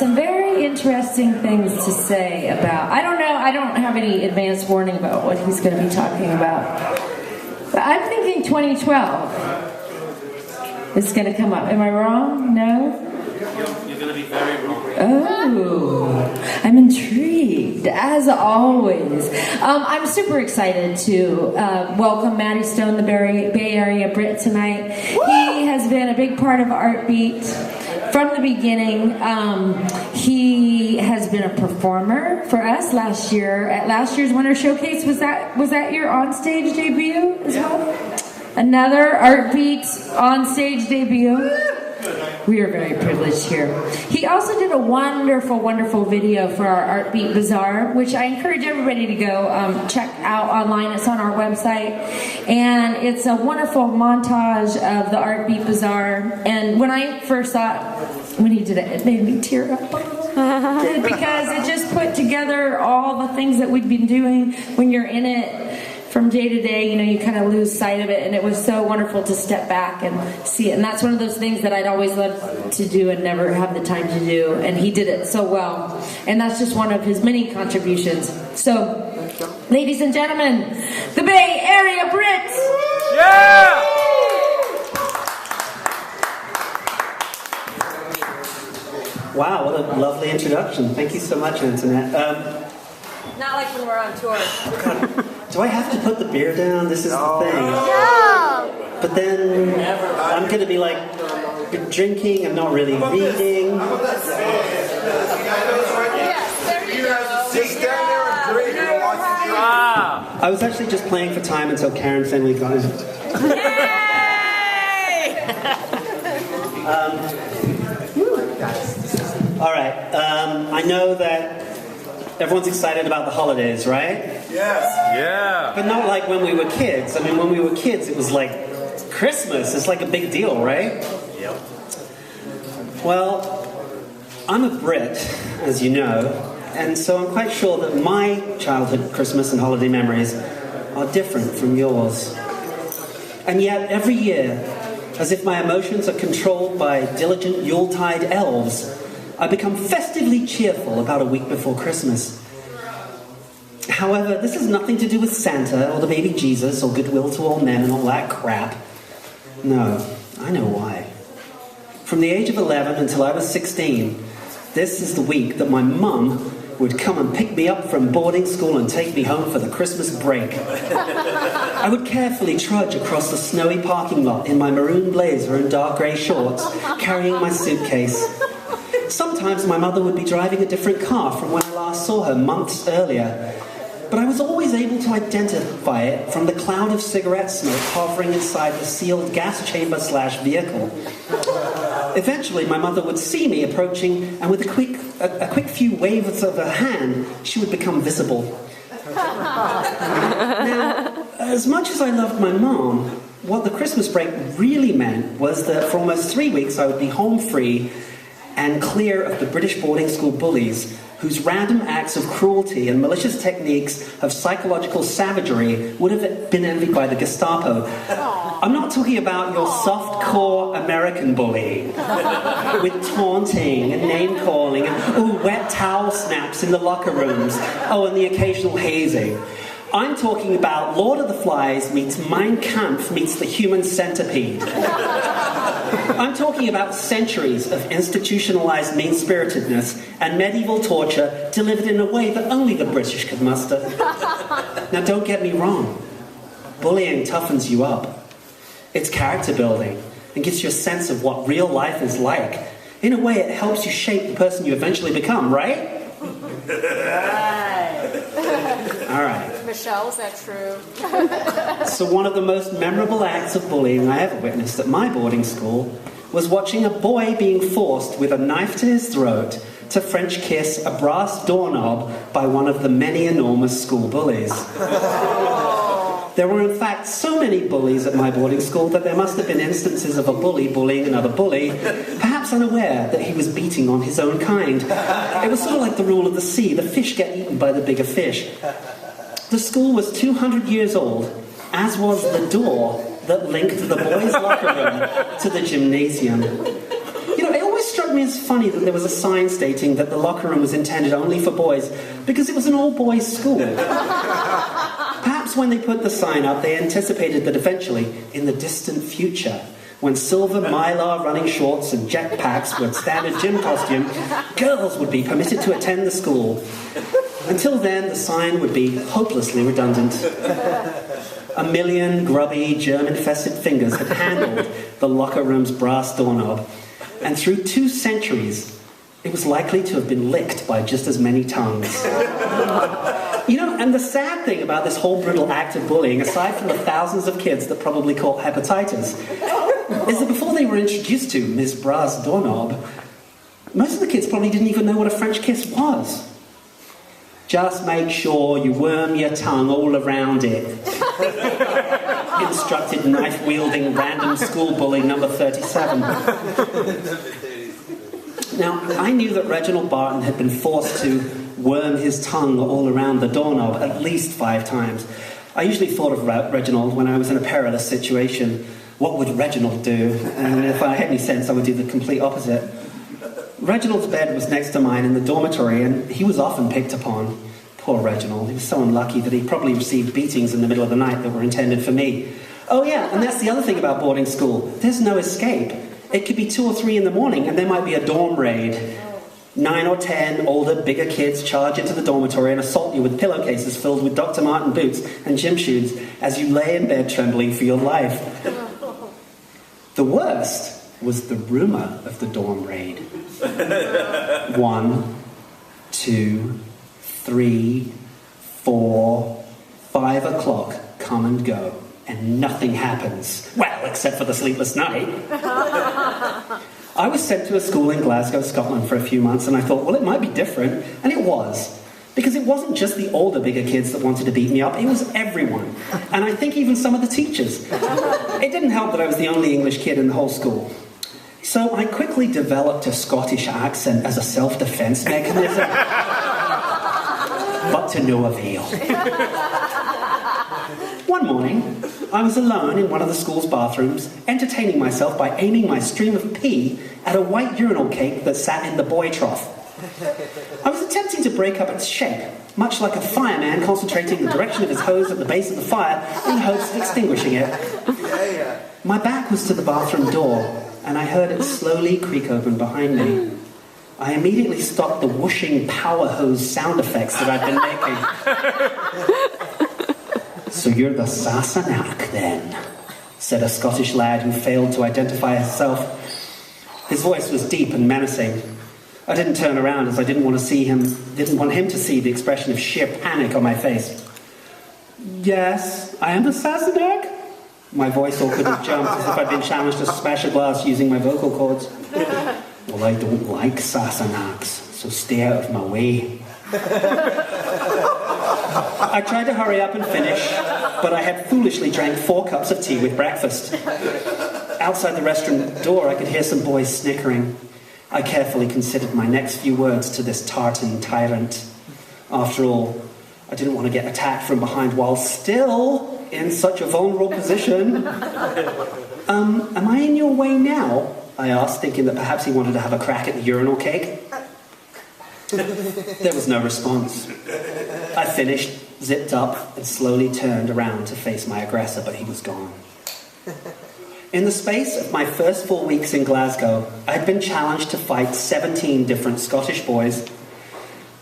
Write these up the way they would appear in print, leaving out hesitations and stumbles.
some very interesting things to say about. I don't know. I don't have any advance warning about what he's going to be talking about. But I'm thinking 2012 is going to come up. Am I wrong? No? You're going to be very wrong. Oh, I'm intrigued, as always. I'm super excited to welcome Maddie Stone, the Bay Area Brit, tonight. He has been a big part of Artbeat from the beginning. He has been a performer for us last year at last year's Winter Showcase. Was that your onstage debut as well? Another Artbeat onstage debut. We are very privileged here. He also did a wonderful, wonderful video for our Artbeat Bazaar, which I encourage everybody to go check out online. It's on our website. And it's a wonderful montage of the Artbeat Bazaar. And when I first saw it, when he did it, it made me tear up. Because it just put together all the things that we've been doing when you're in it. From day to day, you kind of lose sight of it, and it was so wonderful to step back and see it. And that's one of those things that I'd always loved to do and never have the time to do, and he did it so well. And that's just one of his many contributions. So, ladies and gentlemen, the Bay Area Brits! Yeah! Wow, what a lovely introduction. Thank you so much, Antoinette. Not like when we're on tour. Do I have to put the beer down? This is the thing. No! But then I'm going to be like drinking and not really reading. Yes, there you go. Just stand there and drink and watch the Ah! I was actually just playing for time until Karen Finley got in. All right. I know that everyone's excited about the holidays, right? Yes. Yeah! But not like when we were kids. I mean, when we were kids, it was like Christmas. It's like a big deal, right? Yep. Well, I'm a Brit, as you know, and so I'm quite sure that my childhood Christmas and holiday memories are different from yours. And yet, every year, as if my emotions are controlled by diligent Yuletide elves, I become festively cheerful about a week before Christmas. However, this has nothing to do with Santa or the baby Jesus or goodwill to all men and all that crap. No, I know why. From the age of 11 until I was 16, this is the week that my mum would come and pick me up from boarding school and take me home for the Christmas break. I would carefully trudge across the snowy parking lot in my maroon blazer and dark grey shorts, carrying my suitcase. Sometimes my mother would be driving a different car from when I last saw her months earlier. But I was always able to identify it from the cloud of cigarette smoke hovering inside the sealed gas chamber/vehicle. Eventually, my mother would see me approaching, and with a quick few waves of her hand, she would become visible. Now, as much as I loved my mom, what the Christmas break really meant was that for almost 3 weeks I would be home free and clear of the British boarding school bullies whose random acts of cruelty and malicious techniques of psychological savagery would have been envied by the Gestapo. I'm not talking about your soft-core American bully with taunting and name-calling and wet towel snaps in the locker rooms, and the occasional hazing. I'm talking about Lord of the Flies meets Mein Kampf meets the Human Centipede. I'm talking about centuries of institutionalized mean-spiritedness and medieval torture delivered in a way that only the British could muster. Now, don't get me wrong. Bullying toughens you up. It's character building and gives you a sense of what real life is like. In a way, it helps you shape the person you eventually become, right? All right. Michelle, is that true? So one of the most memorable acts of bullying I ever witnessed at my boarding school was watching a boy being forced with a knife to his throat to French kiss a brass doorknob by one of the many enormous school bullies. There were in fact so many bullies at my boarding school that there must have been instances of a bully bullying another bully, perhaps unaware that he was beating on his own kind. It was sort of like the rule of the sea, the fish get eaten by the bigger fish. The school was 200 years old, as was the door that linked the boys' locker room to the gymnasium. You know, it always struck struck me as funny that there was a sign stating that the locker room was intended only for boys because it was an all-boys school. Perhaps when they put the sign up, they anticipated that eventually, in the distant future, when silver mylar running shorts and jetpacks were standard gym costume, girls would be permitted to attend the school. Until then, the sign would be hopelessly redundant. A million grubby, germ-infested fingers had handled the locker room's brass doorknob, and through 2 centuries, it was likely to have been licked by just as many tongues. You know, and the sad thing about this whole brutal act of bullying, aside from the thousands of kids that probably caught hepatitis, is that before they were introduced to Ms. Brass Doorknob, most of the kids probably didn't even know what a French kiss was. Just make sure you worm your tongue all around it, instructed knife-wielding random school bully number 37. Now, I knew that Reginald Barton had been forced to worm his tongue all around the doorknob at least 5 times. I usually thought of Reginald when I was in a perilous situation. What would Reginald do? And if I had any sense, I would do the complete opposite. Reginald's bed was next to mine in the dormitory, and he was often picked upon. Poor Reginald. He was so unlucky that he probably received beatings in the middle of the night that were intended for me. Oh yeah, and that's the other thing about boarding school. There's no escape. It could be 2 or 3 in the morning, and there might be a dorm raid. 9 or 10 older, bigger kids charge into the dormitory and assault you with pillowcases filled with Dr. Martin boots and gym shoes as you lay in bed trembling for your life. The worst was the rumour of the dorm raid. 1, 2, 3, 4, 5 o'clock come and go, and nothing happens. Well, except for the sleepless night. I was sent to a school in Glasgow, Scotland for a few months, and I thought, well, it might be different. And it was. Because it wasn't just the older, bigger kids that wanted to beat me up, it was everyone. And I think even some of the teachers. It didn't help that I was the only English kid in the whole school. So I quickly developed a Scottish accent as a self-defense mechanism. But to no avail. One morning, I was alone in one of the school's bathrooms, entertaining myself by aiming my stream of pee at a white urinal cake that sat in the boy trough. I was attempting to break up its shape, much like a fireman concentrating the direction of his hose at the base of the fire in hopes of extinguishing it. My back was to the bathroom door, and I heard it slowly creak open behind me. I immediately stopped the whooshing power hose sound effects that I'd been making. So you're the Sassenach, then, said a Scottish lad who failed to identify himself. His voice was deep and menacing. I didn't turn around as I didn't want him to see the expression of sheer panic on my face. Yes, I am the Sassenach. My voice all could have jumped as if I'd been challenged to smash a glass using my vocal cords. Well, I don't like Sassenachs, so stay out of my way. I tried to hurry up and finish, but I had foolishly drank 4 cups of tea with breakfast. Outside the restaurant door, I could hear some boys snickering. I carefully considered my next few words to this tartan tyrant. After all, I didn't want to get attacked from behind while still in such a vulnerable position. Am I in your way now? I asked, thinking that perhaps he wanted to have a crack at the urinal cake. There was no response. I finished, zipped up, and slowly turned around to face my aggressor, but he was gone. In the space of my first 4 weeks in Glasgow, I had been challenged to fight 17 different Scottish boys.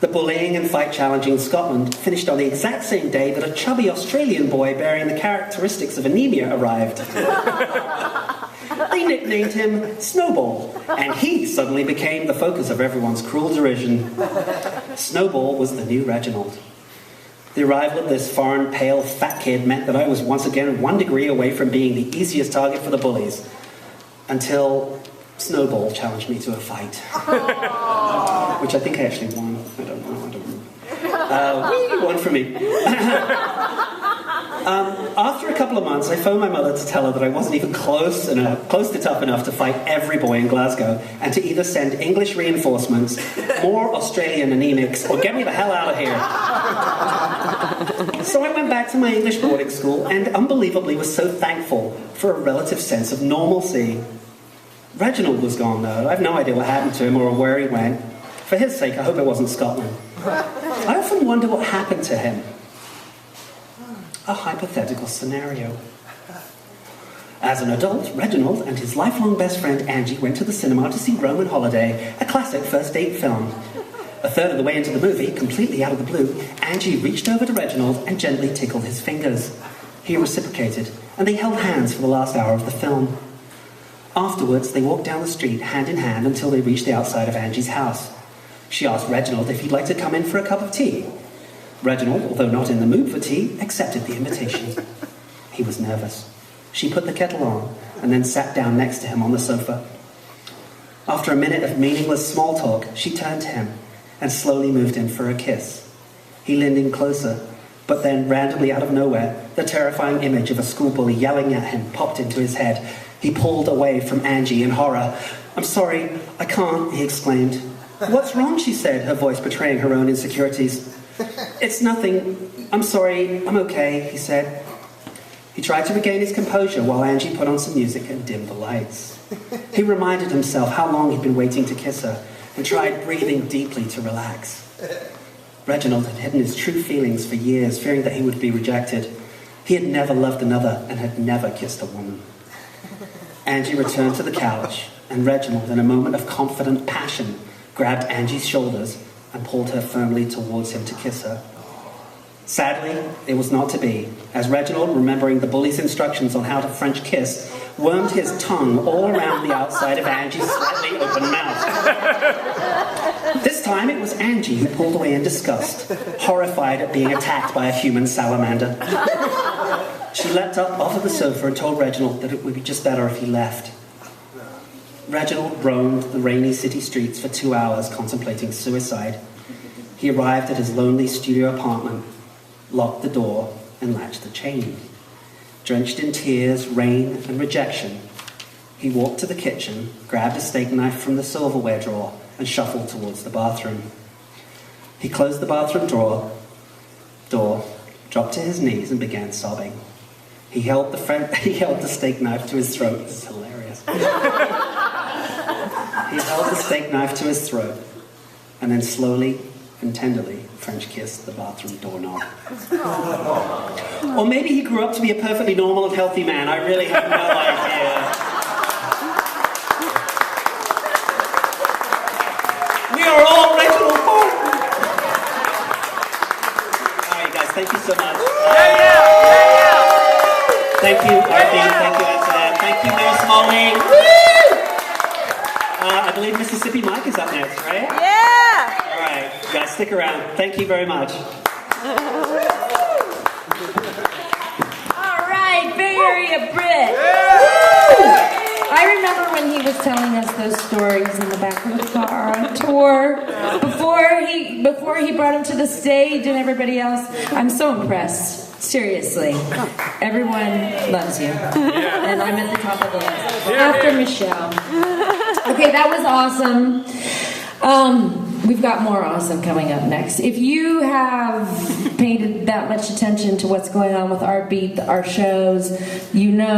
The bullying and fight challenging in Scotland finished on the exact same day that a chubby Australian boy bearing the characteristics of anemia arrived. They nicknamed him Snowball, and he suddenly became the focus of everyone's cruel derision. Snowball was the new Reginald. The arrival of this foreign, pale, fat kid meant that I was once again 1 degree away from being the easiest target for the bullies, until Snowball challenged me to a fight. Which I think I actually won. I don't know. One for me. After a couple of months, I phoned my mother to tell her that I wasn't even close to tough enough to fight every boy in Glasgow, and to either send English reinforcements, more Australian anemics, or get me the hell out of here. So I went back to my English boarding school, and unbelievably was so thankful for a relative sense of normalcy. Reginald was gone, though. I have no idea what happened to him or where he went. For his sake, I hope it wasn't Scotland. I often wonder what happened to him. A hypothetical scenario. As an adult, Reginald and his lifelong best friend Angie went to the cinema to see Roman Holiday, a classic first-date film. A third of the way into the movie, completely out of the blue, Angie reached over to Reginald and gently tickled his fingers. He reciprocated, and they held hands for the last hour of the film. Afterwards, they walked down the street hand in hand until they reached the outside of Angie's house. She asked Reginald if he'd like to come in for a cup of tea. Reginald, although not in the mood for tea, accepted the invitation. He was nervous. She put the kettle on and then sat down next to him on the sofa. After a minute of meaningless small talk, she turned to him and slowly moved in for a kiss. He leaned in closer, but then randomly out of nowhere, the terrifying image of a school bully yelling at him popped into his head. He pulled away from Angie in horror. "I'm sorry, I can't," he exclaimed. "What's wrong?" she said, her voice betraying her own insecurities. "It's nothing. I'm sorry, I'm okay," he said. He tried to regain his composure while Angie put on some music and dimmed the lights. He reminded himself how long he'd been waiting to kiss her and tried breathing deeply to relax. Reginald had hidden his true feelings for years, fearing that he would be rejected. He had never loved another and had never kissed a woman. Angie returned to the couch, and Reginald, in a moment of confident passion, grabbed Angie's shoulders and pulled her firmly towards him to kiss her. Sadly, it was not to be, as Reginald, remembering the bully's instructions on how to French kiss, wormed his tongue all around the outside of Angie's slightly open mouth. This time it was Angie who pulled away in disgust, horrified at being attacked by a human salamander. She leapt up off of the sofa and told Reginald that it would be just better if he left. Reginald roamed the rainy city streets for 2 hours contemplating suicide. He arrived at his lonely studio apartment, locked the door, and latched the chain. Drenched in tears, rain, and rejection, he walked to the kitchen, grabbed a steak knife from the silverware drawer, and shuffled towards the bathroom. He closed the bathroom door, dropped to his knees, and began sobbing. He held the steak knife to his throat. This is hilarious. He held the steak knife to his throat, and then slowly and tenderly French kissed the bathroom doorknob. Or maybe he grew up to be a perfectly normal and healthy man. I really have no idea. We are all Reginald Barton. All right, guys, thank you so much. Thank you, Arthur. Thank you, Antoinette. Thank you, Mayor Smalley. I believe Mississippi Mike is up next, right? Yeah! All right, guys, stick around. Thank you very much. All right, Bay Area Brit. I remember when he was telling us those stories in the back of the car on tour before he brought him to the stage and everybody else. I'm so impressed. Seriously, everyone loves you, and I'm at the top of the list after Michelle. Okay, that was awesome. We've got more awesome coming up next. If you have paid that much attention to what's going on with our beat, our shows, you know.